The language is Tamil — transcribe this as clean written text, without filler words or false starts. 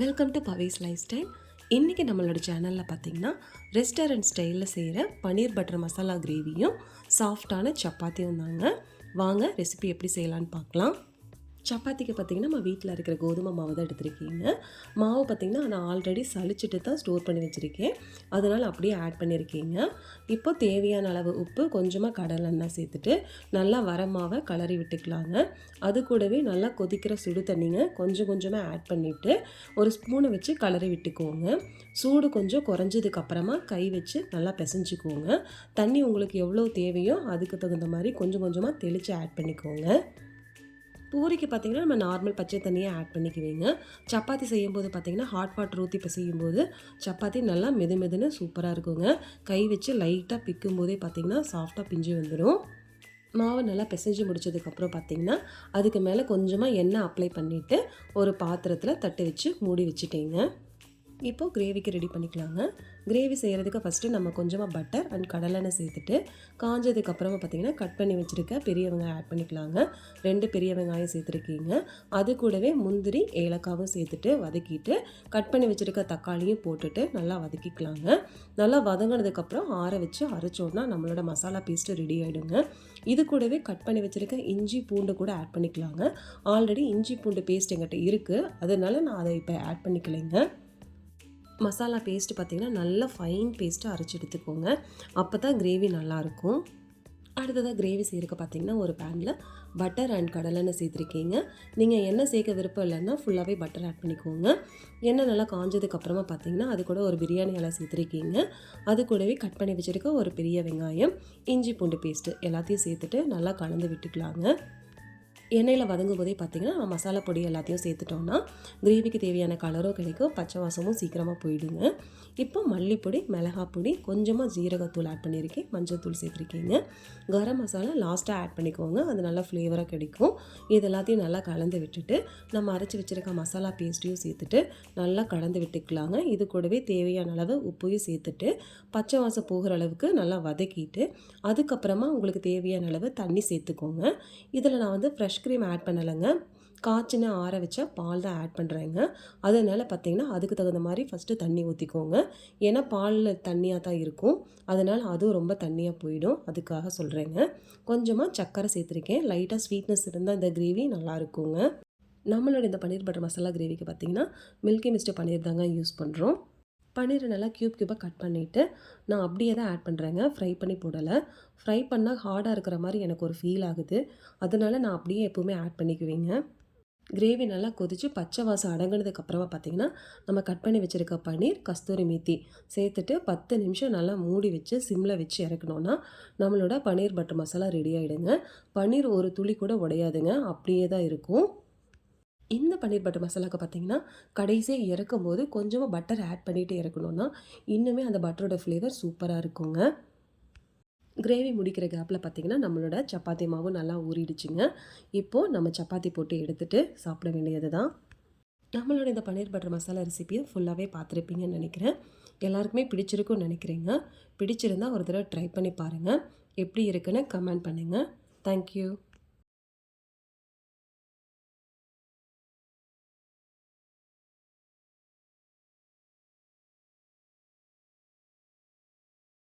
Welcome to Pavis life style. இன்றைக்கி நம்மளோட சேனலில் பார்த்தீங்கன்னா ரெஸ்டாரண்ட் ஸ்டைலில் செய்கிற பன்னீர் பட்டர் மசாலா கிரேவியும் சாஃப்டான சப்பாத்தியும் தாங்க. வாங்க ரெசிபி எப்படி செய்யலான்னு பார்க்கலாம். சப்பாத்திக்கு பார்த்திங்கன்னா நம்ம வீட்டில் இருக்கிற கோதுமை மாவு தான் எடுத்திருக்கீங்க. மாவு பார்த்திங்கன்னா நான் ஆல்ரெடி சளிச்சிட்டு தான் ஸ்டோர் பண்ணி வச்சுருக்கேன், அதனால் அப்படியே ஆட் பண்ணியிருக்கீங்க. இப்போ தேவையான அளவு உப்பு, கொஞ்சமாக கடலை எண்ணெய் சேர்த்துட்டு நல்லா வர மாவை கிளறி விட்டுக்கலாங்க. அது கூடவே நல்லா கொதிக்கிற சுடு தண்ணிங்க கொஞ்சம் கொஞ்சமாக ஆட் பண்ணிவிட்டு ஒரு ஸ்பூனை வச்சு கிளறி விட்டுக்கோங்க. சூடு கொஞ்சம் குறைஞ்சதுக்கப்புறமா கை வச்சு நல்லா பிசைஞ்சிக்கோங்க. தண்ணி உங்களுக்கு எவ்வளோ தேவையோ அதுக்கு தகுந்த மாதிரி கொஞ்சம் கொஞ்சமாக தெளித்து ஆட் பண்ணிக்கோங்க. பூரிக்கு பார்த்திங்கன்னா நம்ம நார்மல் பச்சை தண்ணியை ஆட் பண்ணிக்குவீங்க. சப்பாத்தி செய்யும்போது பார்த்திங்கன்னா ஹாட் வாட்டர் ஊற்றி பிசையும்போது சப்பாத்தி நல்லா மெதுன்னு சூப்பராக இருக்குங்க. கை வச்சு லைட்டாக பிக்கும் போதே பார்த்திங்கன்னா சாஃப்டாக பிஞ்சு வந்துடும். மாவு நல்லா பிசைஞ்சு முடிச்சதுக்கப்புறம் பார்த்திங்கன்னா அதுக்கு மேலே கொஞ்சமாக எண்ணெய் அப்ளை பண்ணிவிட்டு ஒரு பாத்திரத்தில் தட்டு வச்சு மூடி வச்சுட்டேங்க. இப்போது கிரேவிக்கு ரெடி பண்ணிக்கலாங்க. கிரேவி செய்கிறதுக்கு ஃபஸ்ட்டு நம்ம கொஞ்சமாக பட்டர் அண்ட் கடலெண்ணெய் சேர்த்துட்டு காஞ்சதுக்கப்புறமா பார்த்திங்கன்னா கட் பண்ணி வச்சுருக்க பெரிய வெங்காயம் ஆட் பண்ணிக்கலாங்க. 2 பெரிய வெங்காயம் சேர்த்துருக்கீங்க. அது கூடவே முந்திரி ஏலக்காவும் சேர்த்துட்டு வதக்கிட்டு கட் பண்ணி வச்சுருக்க தக்காளியும் போட்டுட்டு நல்லா வதக்கிக்கலாங்க. நல்லா வதங்கினதுக்கப்புறம் ஆற வச்சு அரைச்சோன்னா நம்மளோட மசாலா பேஸ்ட்டு ரெடி ஆகிடுங்க. இது கூடவே கட் பண்ணி வச்சுருக்க இஞ்சி பூண்டு கூட ஆட் பண்ணிக்கலாங்க. ஆல்ரெடி இஞ்சி பூண்டு பேஸ்ட் எங்கிட்ட இருக்குது, அதனால நான் அதை இப்போ ஆட் பண்ணிக்கலைங்க. மசாலா பேஸ்ட்டு பார்த்திங்கன்னா நல்லா ஃபைன் பேஸ்ட்டு அரைச்சி எடுத்துக்கோங்க, அப்போ தான் கிரேவி நல்லாயிருக்கும். அடுத்ததாக கிரேவி செய்கிறதுக்கு பார்த்திங்கன்னா ஒரு பேனில் பட்டர் அண்ட் கடலெண்ணெய் சேர்த்துருக்கீங்க. நீங்கள் எண்ணெய் சேர்க்க விருப்பம் இல்லைன்னா ஃபுல்லாகவே பட்டர் ஆட் பண்ணிக்கோங்க. எண்ணெய் நல்லா காஞ்சதுக்கப்புறமா பார்த்திங்கன்னா அது கூட ஒரு பிரியாணி இலை சேர்த்துருக்கீங்க. அது கூடவே கட் பண்ணி வச்சுருக்க ஒரு பெரிய வெங்காயம், இஞ்சி பூண்டு பேஸ்ட்டு எல்லாத்தையும் சேர்த்துட்டு நல்லா கலந்து விட்டுக்கலாங்க. எண்ணெயில் வதங்கும் போதே பார்த்திங்கன்னா மசாலா பொடி எல்லாத்தையும் சேர்த்துட்டோன்னா கிரேவிக்கு தேவையான கலரும் கிடைக்கும், பச்சை வாசமும் சீக்கிரமாக போயிடுங்க. இப்போ மல்லிப்பொடி, மிளகாப்பொடி, கொஞ்சமாக ஜீரகத்தூள் ஆட் பண்ணியிருக்கேன், மஞ்சள் தூள் சேர்த்துருக்கீங்க. கரம் மசாலா லாஸ்ட்டாக ஆட் பண்ணிக்கோங்க, அது நல்லா ஃப்ளேவராக கிடைக்கும். இது எல்லாத்தையும் நல்லா கலந்து விட்டுட்டு நம்ம அரைச்சி வச்சுருக்க மசாலா பேஸ்ட்டையும் சேர்த்துட்டு நல்லா கலந்து விட்டுக்கலாங்க. இது கூடவே தேவையான அளவு உப்பையும் சேர்த்துட்டு பச்சை வாசம் போகிற அளவுக்கு நல்லா வதக்கிட்டு அதுக்கப்புறமா உங்களுக்கு தேவையான அளவு தண்ணி சேர்த்துக்கோங்க. இதில் நான் வந்து ஃப்ரெஷ் க்ரீம் ஆட் பண்ணலைங்க, காய்ச்சின ஆற வச்ச பால் தான் ஆட் பண்ணுறேங்க. அதனால் பார்த்திங்கன்னா அதுக்கு தகுந்த மாதிரி ஃபஸ்ட்டு தண்ணி ஊற்றிக்கோங்க. ஏன்னா பாலில் தண்ணியாக தான் இருக்கும், அதனால் அதுவும் ரொம்ப தண்ணியாக போயிடும், அதுக்காக சொல்கிறேங்க. கொஞ்சமாக சர்க்கரை சேர்த்துருக்கேன், லைட்டாக ஸ்வீட்னஸ் இருந்தால் இந்த கிரேவி நல்லாயிருக்குங்க. நம்மளோட இந்த பன்னீர் பட்டர் மசாலா கிரேவிக்கு பார்த்திங்கன்னா மில்கி மிஸ்டர் பன்னீர் தாங்க யூஸ் பண்ணுறோம். பன்னீரை நல்லா க்யூபாக கட் பண்ணிவிட்டு நான் அப்படியே தான் ஆட் பண்ணுறேங்க, ஃப்ரை பண்ணி போடலை. ஃப்ரை பண்ணால் ஹார்டாக இருக்கிற மாதிரி எனக்கு ஒரு ஃபீல் ஆகுது, அதனால் நான் அப்படியே எப்போவுமே ஆட் பண்ணிக்குவேங்க. கிரேவி நல்லா கொதித்து பச்சை வாசம் அடங்கினதுக்கப்புறமா பார்த்திங்கன்னா நம்ம கட் பண்ணி வச்சுருக்க பன்னீர், கஸ்தூரி மேத்தி சேர்த்துட்டு 10 நிமிஷம் நல்லா மூடி வச்சு சிம்மில் வச்சு இறக்கணுன்னா நம்மளோட பன்னீர் பட்டர் மசாலா ரெடி ஆகிடுங்க. பன்னீர் ஒரு துளி கூட உடையாதுங்க, அப்படியே தான் இருக்கும். இந்த பன்னீர் பட்டர் மசாலாவுக்கு பார்த்திங்கன்னா கடைசியாக இறக்கும் போது கொஞ்சமாக பட்டர் ஆட் பண்ணிவிட்டு இறக்கணுன்னா இன்னுமே அந்த பட்டரோட ஃப்ளேவர் சூப்பராக இருக்குங்க. கிரேவி முடிக்கிற கேப்பில் பார்த்திங்கன்னா நம்மளோட சப்பாத்தி மாவு நல்லா ஊறிடுச்சுங்க. இப்போது நம்ம சப்பாத்தி போட்டு எடுத்துகிட்டு சாப்பிட வேண்டியது தான். நம்மளோட இந்த பன்னீர் பட்டர் மசாலா ரெசிபியை ஃபுல்லாகவே பார்த்துருப்பீங்கன்னு நினைக்கிறேன். எல்லாருக்குமே பிடிச்சிருக்குன்னு நினைக்கிறேங்க. பிடிச்சிருந்தால் ஒரு தடவை ட்ரை பண்ணி பாருங்கள், எப்படி இருக்குன்னு கமெண்ட் பண்ணுங்கள். தேங்க்யூ.